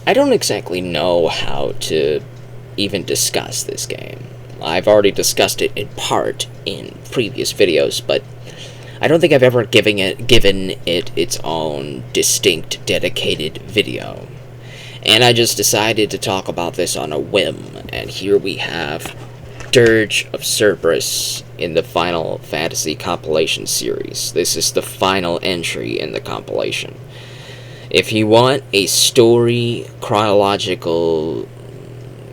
I don't exactly know how to even discuss this game. I've already discussed it in part in previous videos, but I don't think I've ever given it its own distinct, dedicated video. And I just decided to talk about this on a whim, and here we have Dirge of Cerberus in the Final Fantasy compilation series. This is the final entry in the compilation. If you want a story chronological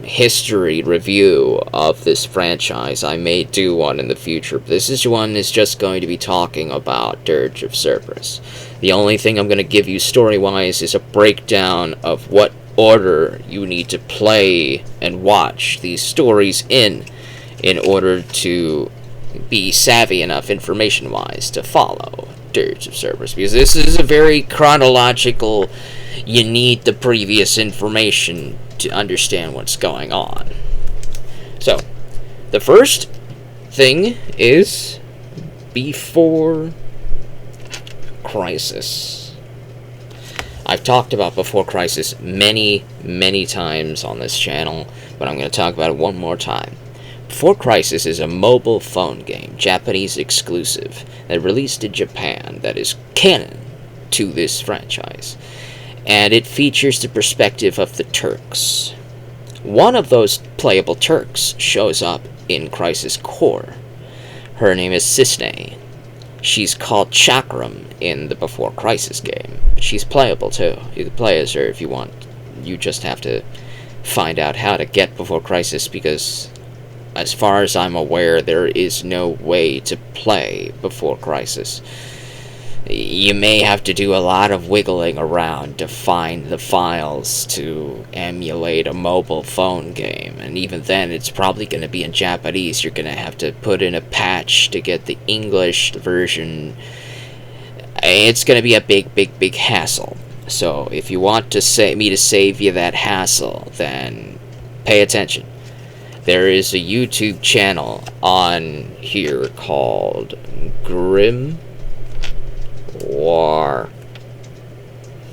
history review of this franchise, I may do one in the future. This one is just going to be talking about Dirge of Cerberus. The only thing I'm going to give you story-wise is a breakdown of what order you need to play and watch these stories in order to be savvy enough information-wise to follow Dirge of Cerberus, because this is a very chronological. You need the previous information to understand what's going on. So, the first thing is Before Crisis. I've talked about Before Crisis many times on this channel, but I'm going to talk about it one more time. Before Crisis is a mobile phone game, Japanese exclusive, that released in Japan that is canon to this franchise. And it features the perspective of the Turks. One of those playable Turks shows up in Crisis Core. Her name is Cisne. She's called Chakram in the Before Crisis game. She's playable too. You can play as her if you want. You just have to find out how to get Before Crisis, because as far as I'm aware, there is no way to play Before Crisis. You may have to do a lot of wiggling around to find the files to emulate a mobile phone game, and even then it's probably going to be in Japanese. You're going to have to put in a patch to get the English version. It's going to be a big hassle. So if you want to me to save you that hassle, then pay attention. There is a YouTube channel on here called Grimoire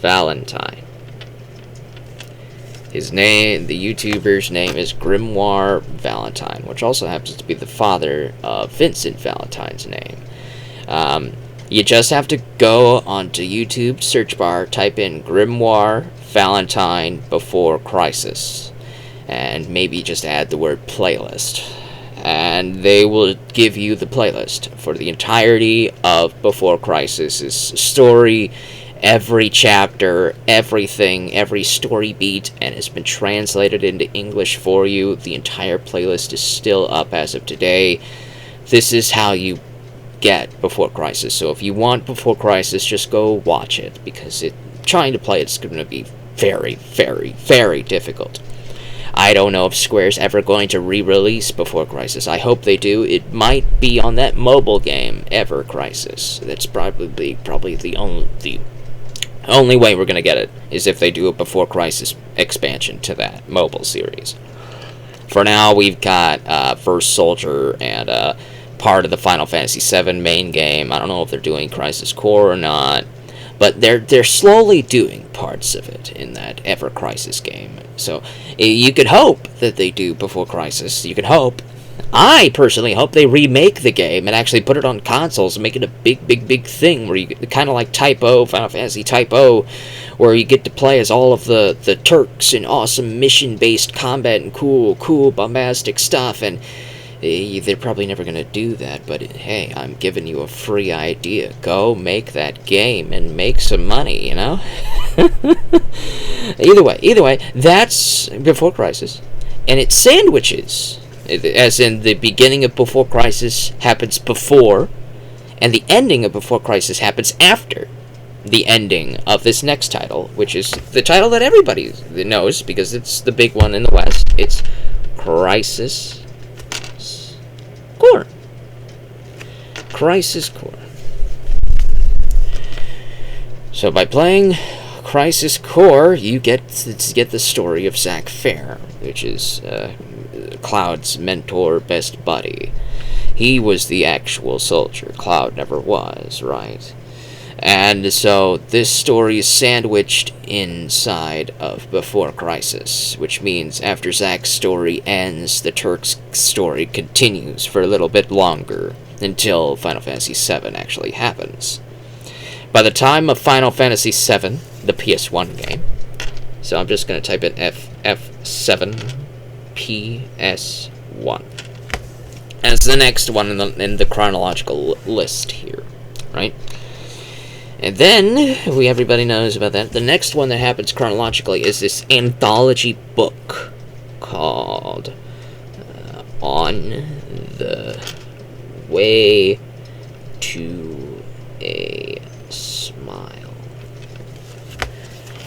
Valentine. His name, the YouTuber's name is Grimoire Valentine, which also happens to be the father of Vincent Valentine's name. You just have to go onto YouTube search bar, type in Grimoire Valentine Before Crisis, and maybe just add the word playlist, and they will give you the playlist for the entirety of Before Crisis' story, every chapter, everything, every story beat, and has been translated into English for you. The entire playlist is still up as of today. This is how you get Before Crisis. So if you want Before Crisis, just go watch it, because trying to play it's going to be very difficult. I don't know if Square's ever going to re-release Before Crisis. I hope they do. It might be on that mobile game, Ever Crisis. That's probably the only way we're going to get it, is if they do a Before Crisis expansion to that mobile series. For now, we've got First Soldier and part of the Final Fantasy VII main game. I don't know if they're doing Crisis Core or not, but they're slowly doing parts of it in that Ever Crisis game. So you could hope that they do Before Crisis. You could hope. I personally hope they remake the game and actually put it on consoles and make it a big thing, where you kind of like Type O, Final Fantasy Type O, where you get to play as all of the Turks in awesome mission-based combat and cool bombastic stuff. And they're probably never going to do that, but hey, I'm giving you a free idea. Go make that game and make some money, you know? Either way, that's Before Crisis. And it sandwiches, as in the beginning of Before Crisis happens before, and the ending of Before Crisis happens after the ending of this next title, which is the title that everybody knows, because it's the big one in the West. It's Crisis Core. Crisis Core. So by playing Crisis Core, you get the story of Zack Fair, which is Cloud's mentor, best buddy. He was the actual soldier. Cloud never was, right? And so this story is sandwiched inside of Before Crisis, which means after Zack's story ends, the Turk's story continues for a little bit longer until Final Fantasy VII actually happens. By the time of Final Fantasy VII, the PS1 game, so I'm just going to type in FF7 PS1 as the next one in the chronological list here, right? And then, everybody knows about that. The next one that happens chronologically is this anthology book called On the Way to a Smile.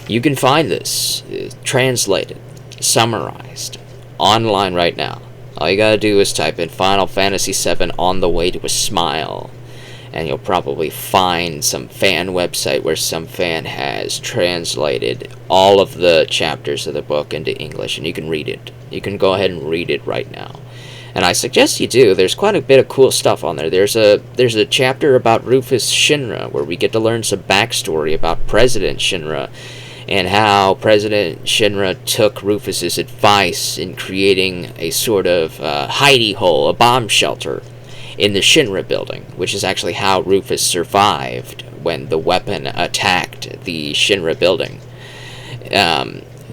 You can find this translated, summarized, online right now. All you gotta do is type in Final Fantasy VII On the Way to a Smile, and you'll probably find some fan website where some fan has translated all of the chapters of the book into English, and you can read it. You can go ahead and read it right now. And I suggest you do. There's quite a bit of cool stuff on there. There's a chapter about Rufus Shinra, where we get to learn some backstory about President Shinra, and how President Shinra took Rufus's advice in creating a sort of hidey hole, a bomb shelter, in the Shinra building, which is actually how Rufus survived when the weapon attacked the Shinra building.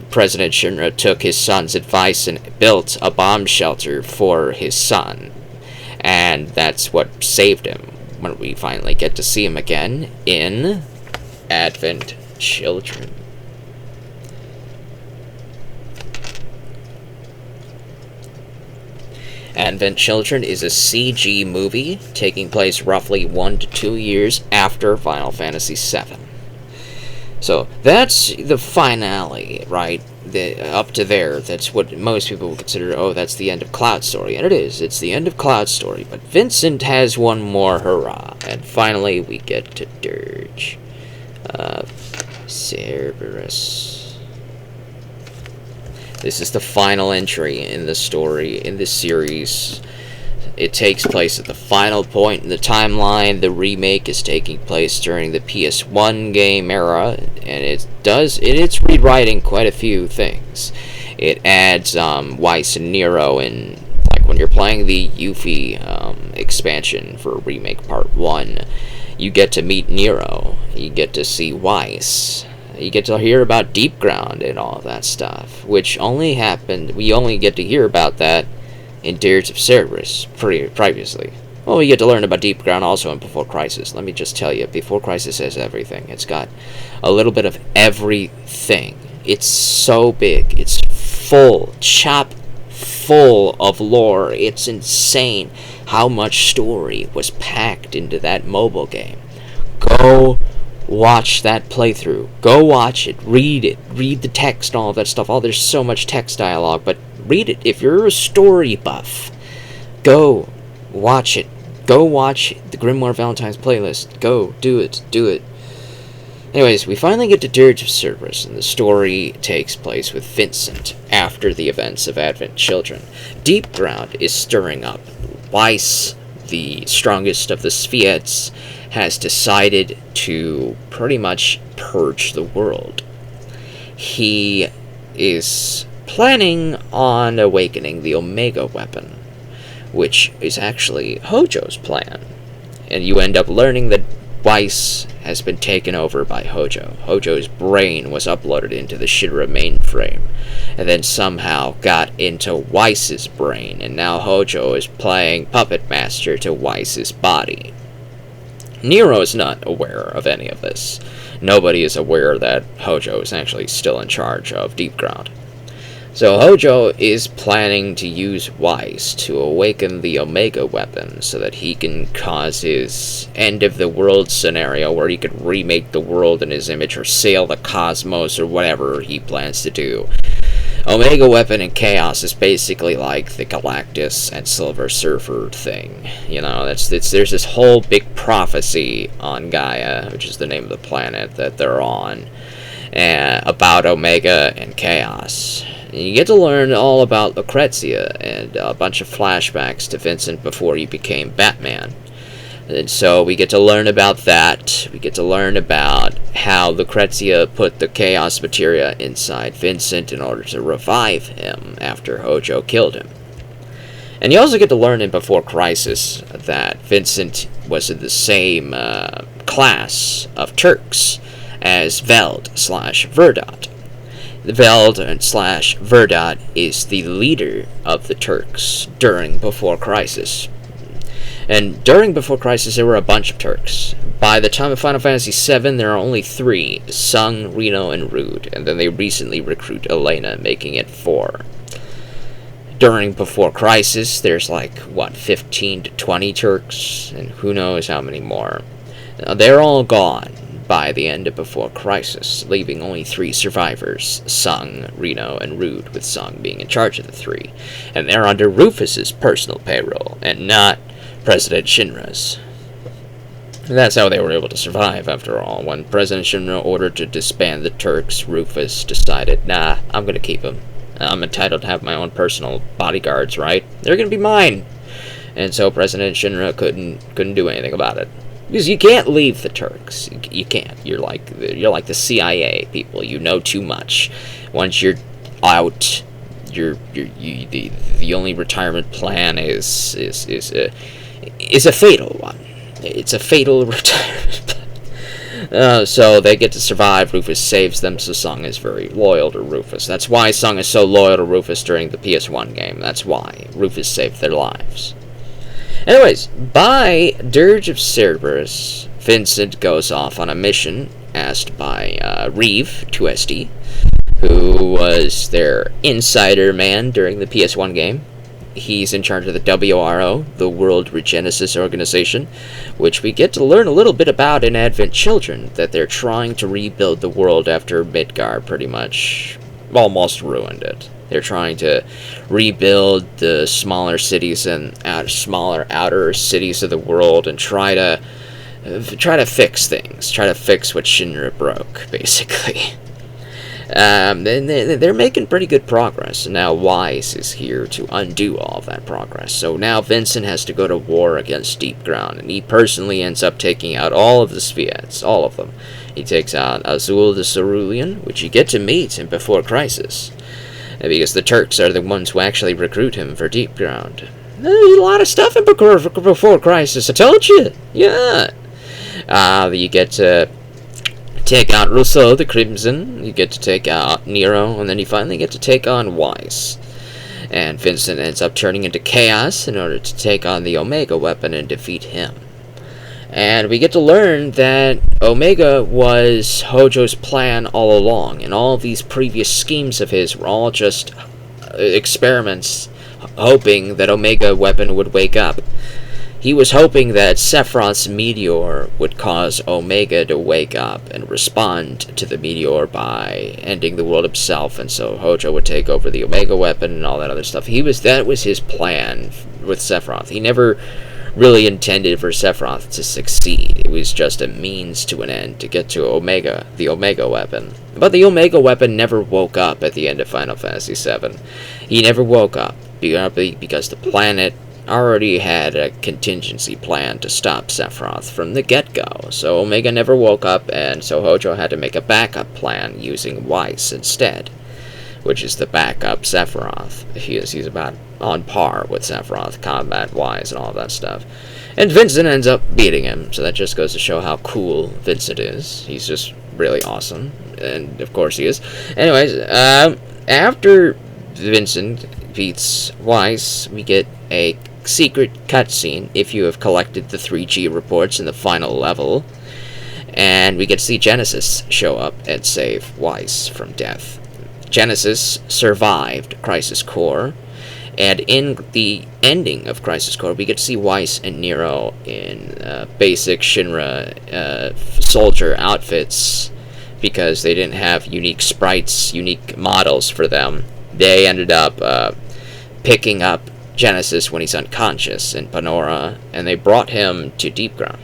President Shinra took his son's advice and built a bomb shelter for his son, and that's what saved him when we finally get to see him again in Advent Children. Advent Children is a CG movie taking place roughly 1 to 2 years after Final Fantasy VII. So that's the finale, right? Up to there, that's what most people would consider, oh, that's the end of Cloud Story. And it is, it's the end of Cloud Story. But Vincent has one more hurrah. And finally, we get to Dirge of Cerberus. This is the final entry in the story, in this series. It takes place at the final point in the timeline. The remake is taking place during the PS1 game era, and it's rewriting quite a few things. It adds Weiss and Nero in, like when you're playing the Yuffie expansion for Remake Part 1, you get to meet Nero, you get to see Weiss, you get to hear about Deep Ground and all of that stuff, which only happened, we only get to hear about that in Dirge of Cerberus previously. Well, we get to learn about Deep Ground also in Before Crisis. Let me just tell you, Before Crisis has everything. It's got a little bit of everything. It's so big. It's full, chock full of lore. It's insane how much story was packed into that mobile game. Go watch that playthrough. Go watch it. Read the text, all of that stuff. Oh, there's so much text dialogue, but read it. If you're a story buff, go watch it. Go watch the Grimoire Valentine's playlist. Go, do it. Anyways, we finally get to Dirge of Cerberus, and the story takes place with Vincent after the events of Advent Children. Deep Ground is stirring up. Weiss, the strongest of the Sviets, has decided to pretty much purge the world. He is planning on awakening the Omega weapon, which is actually Hojo's plan. And you end up learning that Weiss has been taken over by Hojo. Hojo's brain was uploaded into the Shinra mainframe, and then somehow got into Weiss's brain, and now Hojo is playing puppet master to Weiss's body. Nero is not aware of any of this. Nobody is aware that Hojo is actually still in charge of Deep Ground. So Hojo is planning to use Weiss to awaken the Omega weapon so that he can cause his end-of-the-world scenario where he could remake the world in his image or sail the cosmos or whatever he plans to do. Omega Weapon and Chaos is basically like the Galactus and Silver Surfer thing. You know, there's this whole big prophecy on Gaia, which is the name of the planet that they're on, about Omega and Chaos. And you get to learn all about Lucrezia and a bunch of flashbacks to Vincent before he became Batman. And so we get to learn about that. We get to learn about how Lucrezia put the chaos materia inside Vincent in order to revive him after Hojo killed him. And you also get to learn in Before Crisis that Vincent was in the same class of Turks as Veld/Verdot. Veld/Verdot is the leader of the Turks during Before Crisis. And during Before Crisis, there were a bunch of Turks. By the time of Final Fantasy VII, there are only 3, Sung, Reno, and Rude, and then they recently recruit Elena, making it 4. During Before Crisis, there's 15 to 20 Turks, and who knows how many more. Now, they're all gone by the end of Before Crisis, leaving only 3 survivors, Sung, Reno, and Rude, with Sung being in charge of the 3. And they're under Rufus's personal payroll, and not President Shinra's. That's how they were able to survive, after all. When President Shinra ordered to disband the Turks, Rufus decided, nah, I'm gonna keep them. I'm entitled to have my own personal bodyguards, right? They're gonna be mine. And so President Shinra couldn't do anything about it. Because you can't leave the Turks. You can't. You're like the CIA people. You know too much. Once you're out, the only retirement plan is a fatal one. It's a fatal retirement plan. So they get to survive. Rufus saves them, so Sung is very loyal to Rufus. That's why Sung is so loyal to Rufus during the PS1 game. That's why Rufus saved their lives. Anyways, by Dirge of Cerberus, Vincent goes off on a mission asked by Reeve, 2SD, who was their insider man during the PS1 game. He's in charge of the WRO, the World Regenesis Organization, which we get to learn a little bit about in Advent Children, that they're trying to rebuild the world after Midgar pretty much almost ruined it. They're trying to rebuild the smaller cities and smaller outer cities of the world and try to fix things, try to fix what Shinra broke, basically. They're making pretty good progress. Now Wise is here to undo all of that progress. So now Vincent has to go to war against Deep Ground, and he personally ends up taking out all of the Sviets, all of them. He takes out Azul the Cerulean, which you get to meet in Before Crisis, because the Turks are the ones who actually recruit him for Deep Ground. There's a lot of stuff in Before Crisis, I told you! Yeah! You get to take out Rousseau the Crimson, you get to take out Nero, and then you finally get to take on Weiss. And Vincent ends up turning into Chaos in order to take on the Omega weapon and defeat him. And we get to learn that Omega was Hojo's plan all along, and all of these previous schemes of his were all just experiments, hoping that Omega weapon would wake up. He was hoping that Sephiroth's meteor would cause Omega to wake up and respond to the meteor by ending the world himself, and so Hojo would take over the Omega weapon and all that other stuff. That was his plan with Sephiroth. He never really intended for Sephiroth to succeed. It was just a means to an end to get to Omega, the Omega weapon. But the Omega weapon never woke up at the end of Final Fantasy VII. He never woke up because the planet already had a contingency plan to stop Sephiroth from the get-go. So Omega never woke up, and so Hojo had to make a backup plan using Weiss instead, which is the backup Sephiroth. He's about on par with Sephiroth, combat-wise, and all that stuff. And Vincent ends up beating him, so that just goes to show how cool Vincent is. He's just really awesome, and of course he is. Anyways, after Vincent beats Weiss, we get a secret cutscene if you have collected the 3G reports in the final level, and we get to see Genesis show up and save Weiss from death. Genesis survived Crisis Core, and in the ending of Crisis Core, we get to see Weiss and Nero in basic Shinra soldier outfits, because they didn't have unique sprites, unique models for them. They ended up picking up Genesis when he's unconscious in Panora, and they brought him to Deep Ground.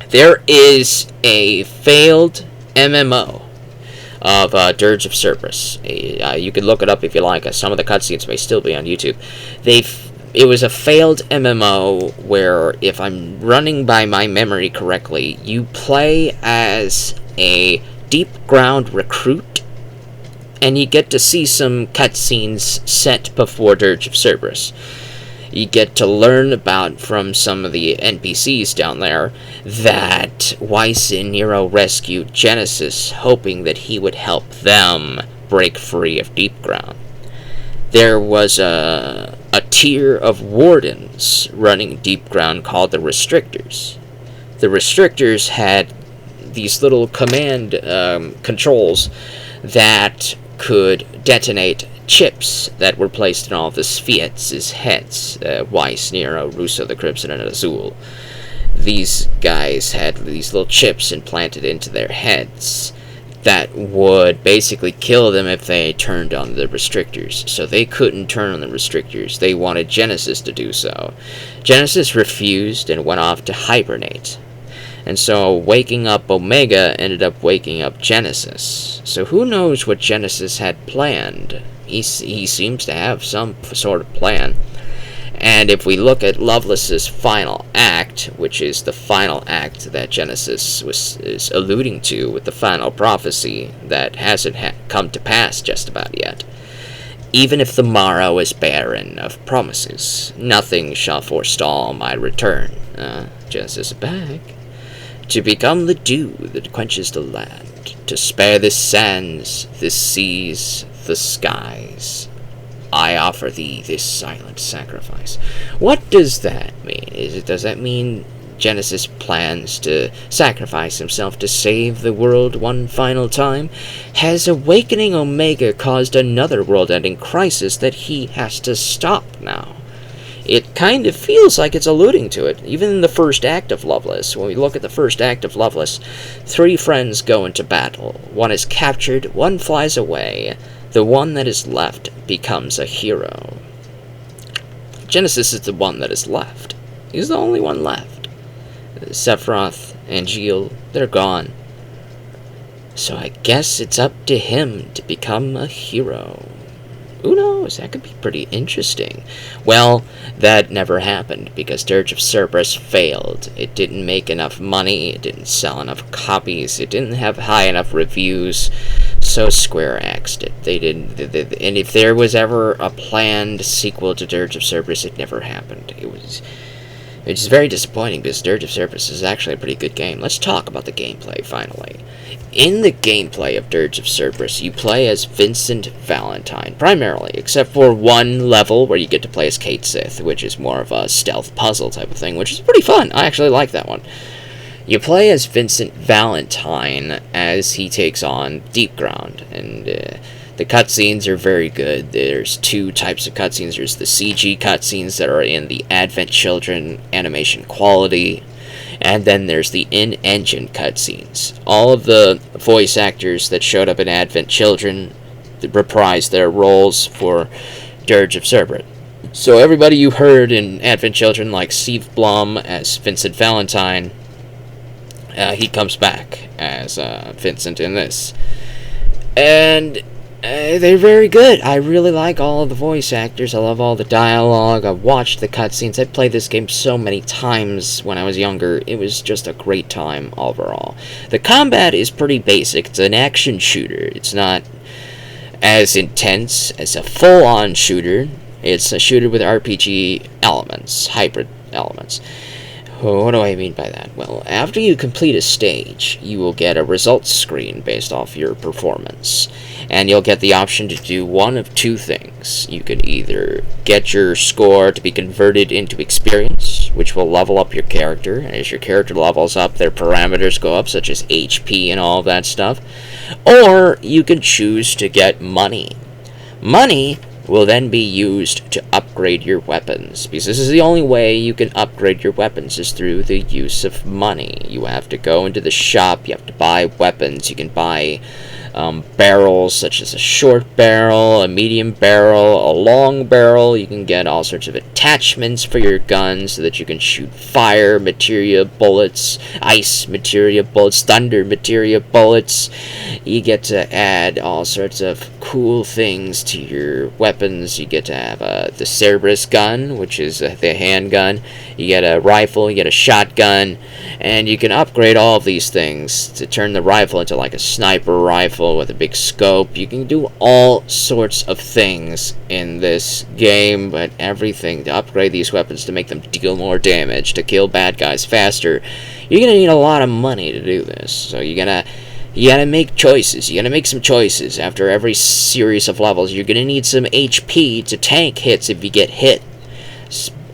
There is a failed MMO of Dirge of Cerberus. You can look it up if you like. Some of the cutscenes may still be on YouTube. it was a failed MMO where, if I'm running by my memory correctly, you play as a deep ground recruit, and you get to see some cutscenes set before Dirge of Cerberus. You get to learn about from some of the NPCs down there that Weiss and Nero rescued Genesis, hoping that he would help them break free of deep ground. There was a tier of wardens running deep ground called the Restrictors. The Restrictors had these little command controls that could detonate chips that were placed in all of the Sviets' heads. Weiss, Nero, Russo, the Crimson, and Azul. These guys had these little chips implanted into their heads that would basically kill them if they turned on the Restrictors. So they couldn't turn on the Restrictors. They wanted Genesis to do so. Genesis refused and went off to hibernate. And so waking up Omega ended up waking up Genesis. So who knows what Genesis had planned? He seems to have some sort of plan. And if we look at Lovelace's final act, which is the final act that Genesis is alluding to with the final prophecy that hasn't come to pass just about yet. Even if the morrow is barren of promises, nothing shall forestall my return. Genesis is back. To become the dew that quenches the land, to spare the sands, the seas, the skies. I offer thee this silent sacrifice. What does that mean? Does that mean Genesis plans to sacrifice himself to save the world one final time? Has awakening Omega caused another world-ending crisis that he has to stop now? It kind of feels like it's alluding to it, even in the first act of Loveless. When we look at the first act of Loveless, 3 friends go into battle. One is captured, one flies away. The one that is left becomes a hero. Genesis is the one that is left. He's the only one left. Sephiroth and Gilles, they're gone. So I guess it's up to him to become a hero. Who knows? That could be pretty interesting. Well, that never happened because Dirge of Cerberus failed. It didn't make enough money, it didn't sell enough copies, it didn't have high enough reviews, so Square X'd it. They didn't, and if there was ever a planned sequel to Dirge of Cerberus, it never happened. It's very disappointing because Dirge of Cerberus is actually a pretty good game. Let's talk about the gameplay, finally. In the gameplay of Dirge of Cerberus, you play as Vincent Valentine, primarily, except for one level where you get to play as Kate Sith, which is more of a stealth puzzle type of thing, which is pretty fun. I actually like that one. You play as Vincent Valentine as he takes on Deep Ground, and the cutscenes are very good. There's 2 types of cutscenes. There's the CG cutscenes that are in the Advent Children animation quality, and then there's the in-engine cutscenes. All of the voice actors that showed up in Advent Children reprised their roles for Dirge of Cerberus. So everybody you heard in Advent Children, like Steve Blum as Vincent Valentine, he comes back as Vincent in this. And they're very good. I really like all of the voice actors. I love all the dialogue. I've watched the cutscenes. I played this game so many times when I was younger. It was just a great time overall. The combat is pretty basic. It's an action shooter. It's not as intense as a full-on shooter. It's a shooter with RPG elements, hybrid elements. What do I mean by that? Well, after you complete a stage, you will get a results screen based off your performance. And you'll get the option to do one of 2 things. You can either get your score to be converted into experience, which will level up your character. And as your character levels up, their parameters go up, such as HP and all of that stuff. Or you can choose to get money. Money will then be used to upgrade your weapons, because this is the only way you can upgrade your weapons is through the use of money. You have to go into the shop, you have to buy weapons, you can buy barrels, such as a short barrel, a medium barrel, a long barrel. You can get all sorts of attachments for your guns so that you can shoot fire materia bullets, ice materia bullets, thunder materia bullets. You get to add all sorts of cool things to your weapons. You get to have the Cerberus gun, which is the handgun. You get a rifle, you get a shotgun, and you can upgrade all of these things to turn the rifle into like a sniper rifle with a big scope. You can do all sorts of things in this game, but everything to upgrade these weapons to make them deal more damage, to kill bad guys faster. You're gonna need a lot of money to do this, so you gotta make choices. You gotta make some choices after every series of levels. You're gonna need some HP to tank hits if you get hit.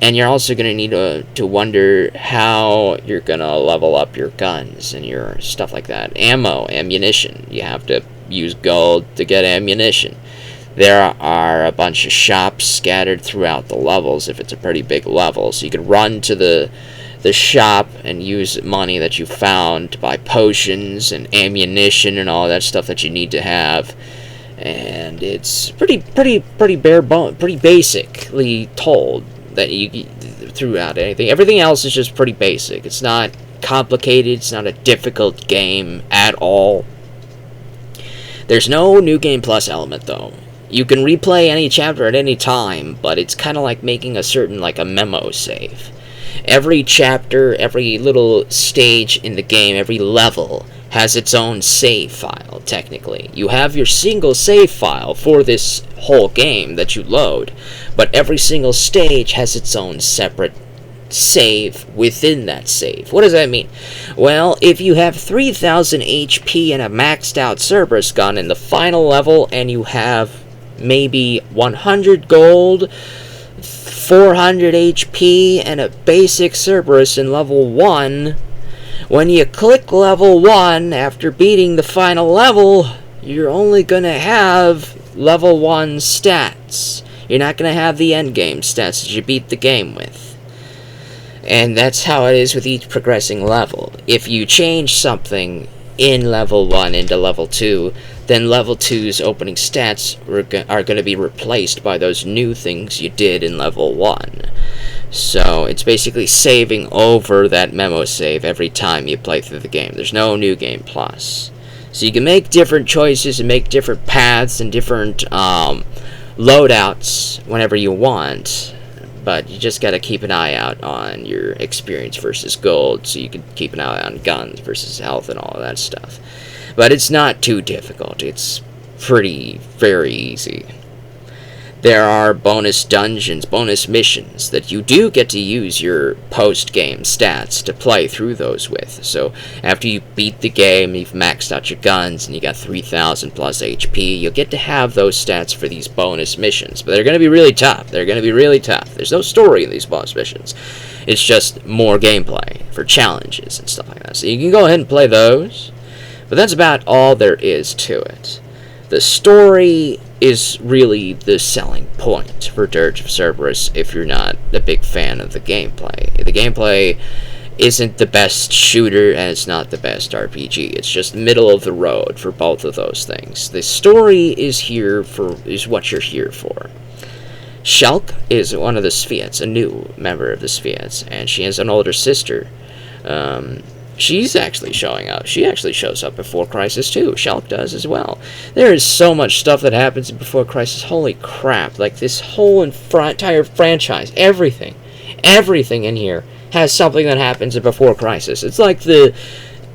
And you're also going to need to wonder how you're going to level up your guns and your stuff like that. Ammunition. You have to use gold to get ammunition. There are a bunch of shops scattered throughout the levels if it's a pretty big level. So you can run to the shop and use money that you found to buy potions and ammunition and all that stuff that you need to have. And it's pretty bare bone, pretty basically told that you throughout anything. Everything else is just pretty basic. It's not complicated. It's not a difficult game at all. There's no New Game Plus element though. You can replay any chapter at any time, but it's kind of like making a certain like a memo save. Every chapter, every little stage in the game, every level has its own save file, technically. You have your single save file for this whole game that you load, but every single stage has its own separate save within that save. What does that mean? Well, if you have 3,000 HP and a maxed out Cerberus gun in the final level, and you have maybe 100 gold, 400 HP, and a basic Cerberus in level 1, when you click level 1 after beating the final level, you're only going to have level 1 stats. You're not going to have the endgame stats that you beat the game with. And that's how it is with each progressing level. If you change something in level 1 into level 2, then level 2's opening stats are going to be replaced by those new things you did in level 1. So it's basically saving over that memo save every time you play through the game. There's no New Game Plus. So you can make different choices and make different paths and different loadouts whenever you want. But you just gotta keep an eye out on your experience versus gold, so you can keep an eye on guns versus health and all of that stuff. But it's not too difficult. It's very easy. There are bonus dungeons, bonus missions that you do get to use your post-game stats to play through those with. So after you beat the game, you've maxed out your guns, and you got 3,000 plus HP, you'll get to have those stats for these bonus missions. But they're going to be really tough. There's no story in these bonus missions. It's just more gameplay for challenges and stuff like that. So you can go ahead and play those. But that's about all there is to it. The story is really the selling point for Dirge of Cerberus if you're not a big fan of the gameplay. The gameplay isn't the best shooter and it's not the best RPG. It's just middle of the road for both of those things. The story is what you're here for. Shulk is one of the Spheats, a new member of the Spheats, and she has an older sister. She's actually showing up. She actually shows up Before Crisis too. Shulk does as well. There is so much stuff that happens in Before Crisis. Holy crap. Like this whole entire franchise. Everything in here has something that happens in Before Crisis. It's like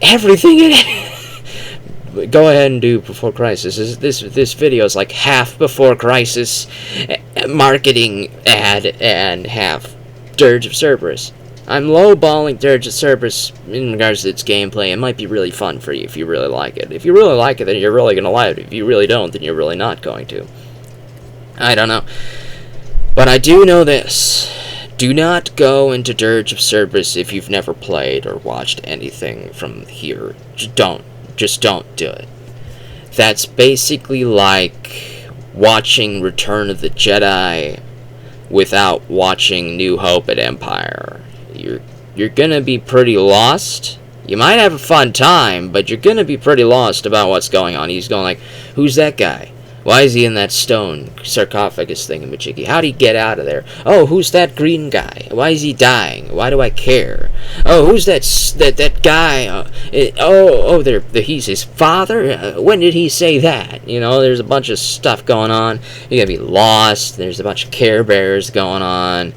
everything in it. Go ahead and do Before Crisis. This video is like half Before Crisis marketing ad and half Dirge of Cerberus. I'm lowballing Dirge of Cerberus in regards to its gameplay. It might be really fun for you if you really like it. If you really like it, then you're really going to like it. If you really don't, then you're really not going to. I don't know. But I do know this. Do not go into Dirge of Cerberus if you've never played or watched anything from here. Just don't do it. That's basically like watching Return of the Jedi without watching New Hope at Empire. You're gonna be pretty lost, You might have a fun time, but you're gonna be pretty lost about what's going on. He's going like, who's that guy? Why is he in that stone sarcophagus thingamajiggy? How'd he get out of there? Oh, who's that green guy? Why is he dying? Why do I care? Oh, who's that guy? He's his father? When did he say that? You know, there's a bunch of stuff going on. You're gonna be lost. There's a bunch of Care Bears going on.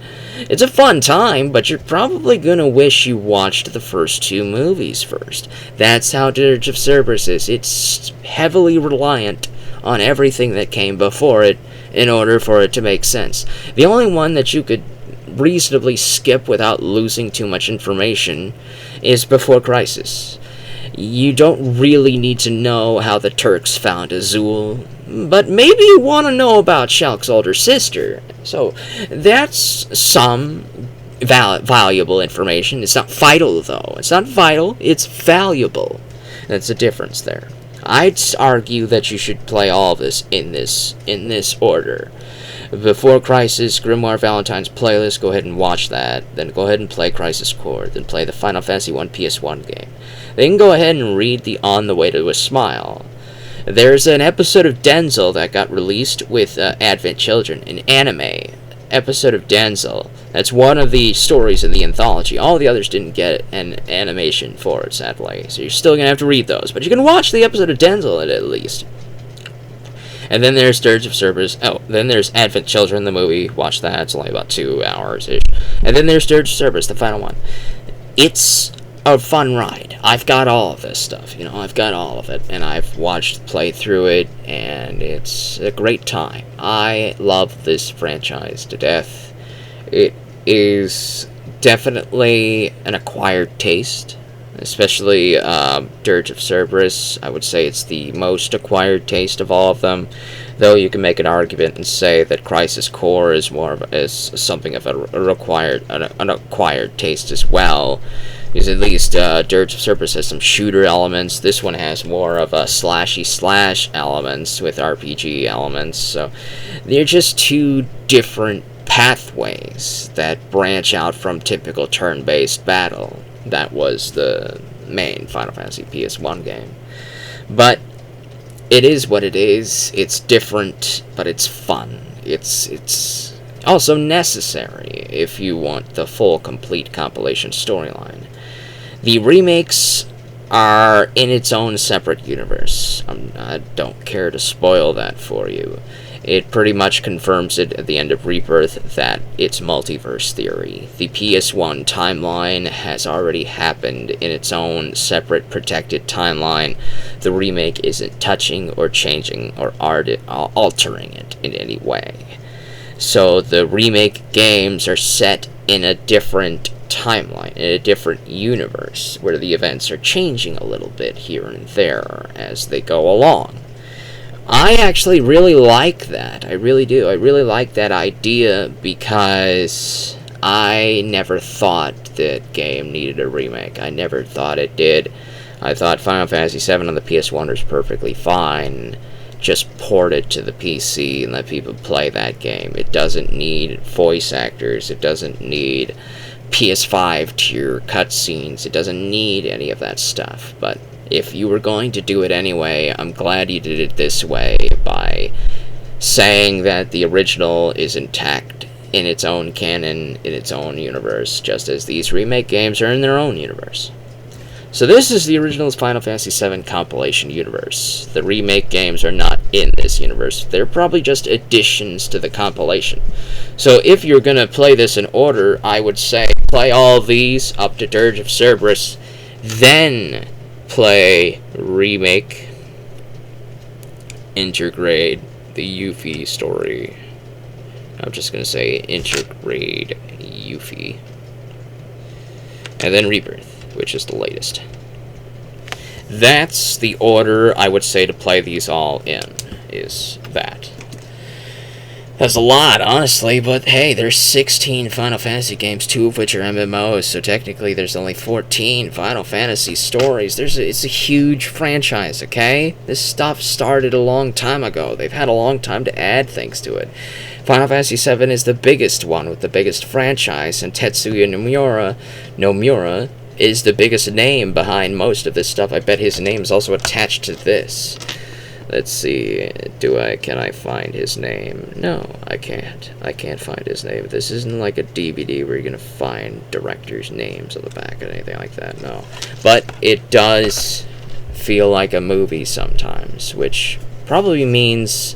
It's a fun time, but you're probably gonna wish you watched the first 2 movies first. That's how Dirge of Cerberus is. It's heavily reliant on everything that came before it in order for it to make sense. The only one that you could reasonably skip without losing too much information is Before Crisis. You don't really need to know how the Turks found Azul, but maybe you want to know about Shulk's older sister. So that's some valuable information. It's not vital, though. It's not vital, it's valuable. That's the difference there. I'd argue that you should play all of this in this order. Before Crisis, Grimoire Valentine's playlist, go ahead and watch that. Then go ahead and play Crisis Core. Then play the Final Fantasy 1 PS1 game. Then go ahead and read the On the Way to a Smile. There's an episode of Denzel that got released with Advent Children, an anime episode of Denzel. That's one of the stories in the anthology. All the others didn't get an animation for it, sadly. So you're still going to have to read those. But you can watch the episode of Denzel at least. And then there's Dirge of Cerberus. Oh, then there's Advent Children, the movie. Watch that. It's only about 2 hours-ish. And then there's Dirge of Cerberus, the final one. It's a fun ride. I've got all of this stuff. I've got all of it. And I've play through it, and it's a great time. I love this franchise to death. It is definitely an acquired taste. Especially Dirge of Cerberus. I would say it's the most acquired taste of all of them. Though you can make an argument and say that Crisis Core is something of an acquired taste as well. Because at least Dirge of Cerberus has some shooter elements. This one has more of a slashy elements with RPG elements. So they're just 2 different pathways that branch out from typical turn-based battle. That was the main Final Fantasy PS1 game. But it is what it is. It's different, but it's fun. It's also necessary if you want the full, complete compilation storyline. The remakes are in its own separate universe. I don't care to spoil that for you. It pretty much confirms it at the end of Rebirth that it's multiverse theory. The PS1 timeline has already happened in its own separate protected timeline. The remake isn't touching or changing or altering it in any way. So the remake games are set in a different timeline, in a different universe, where the events are changing a little bit here and there as they go along. I actually really like that. I really do. I really like that idea because I never thought that game needed a remake. I never thought it did. I thought Final Fantasy VII on the PS1 was perfectly fine. Just port it to the PC and let people play that game. It doesn't need voice actors. It doesn't need PS5 tier cutscenes. It doesn't need any of that stuff. But if you were going to do it anyway, I'm glad you did it this way by saying that the original is intact in its own canon, in its own universe, just as these remake games are in their own universe. So this is the original Final Fantasy VII compilation universe. The remake games are not in this universe. They're probably just additions to the compilation. So if you're going to play this in order, I would say play all of these up to Dirge of Cerberus, then play remake, intergrade the Yuffie story. I'm just going to say intergrade Yuffie. And then Rebirth, which is the latest. That's the order I would say to play these all in, is that. That's a lot, honestly, but hey, there's 16 Final Fantasy games, 2 of which are MMOs, so technically there's only 14 Final Fantasy stories. It's a huge franchise, okay? This stuff started a long time ago. They've had a long time to add things to it. Final Fantasy VII is the biggest one with the biggest franchise, and Tetsuya Nomura is the biggest name behind most of this stuff. I bet his name is also attached to this. Let's see, can I find his name? No, I can't. I can't find his name. This isn't like a DVD where you're gonna find directors' names on the back or anything like that, no. But it does feel like a movie sometimes, which probably means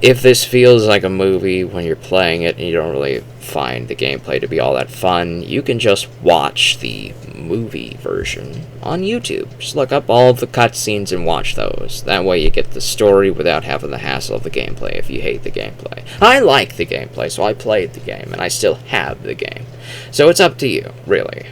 if this feels like a movie when you're playing it and you don't really find the gameplay to be all that fun, you can just watch the movie version on YouTube. Just look up all of the cutscenes and watch those. That way you get the story without having the hassle of the gameplay if you hate the gameplay. I like the gameplay, so I played the game, and I still have the game. So it's up to you, really.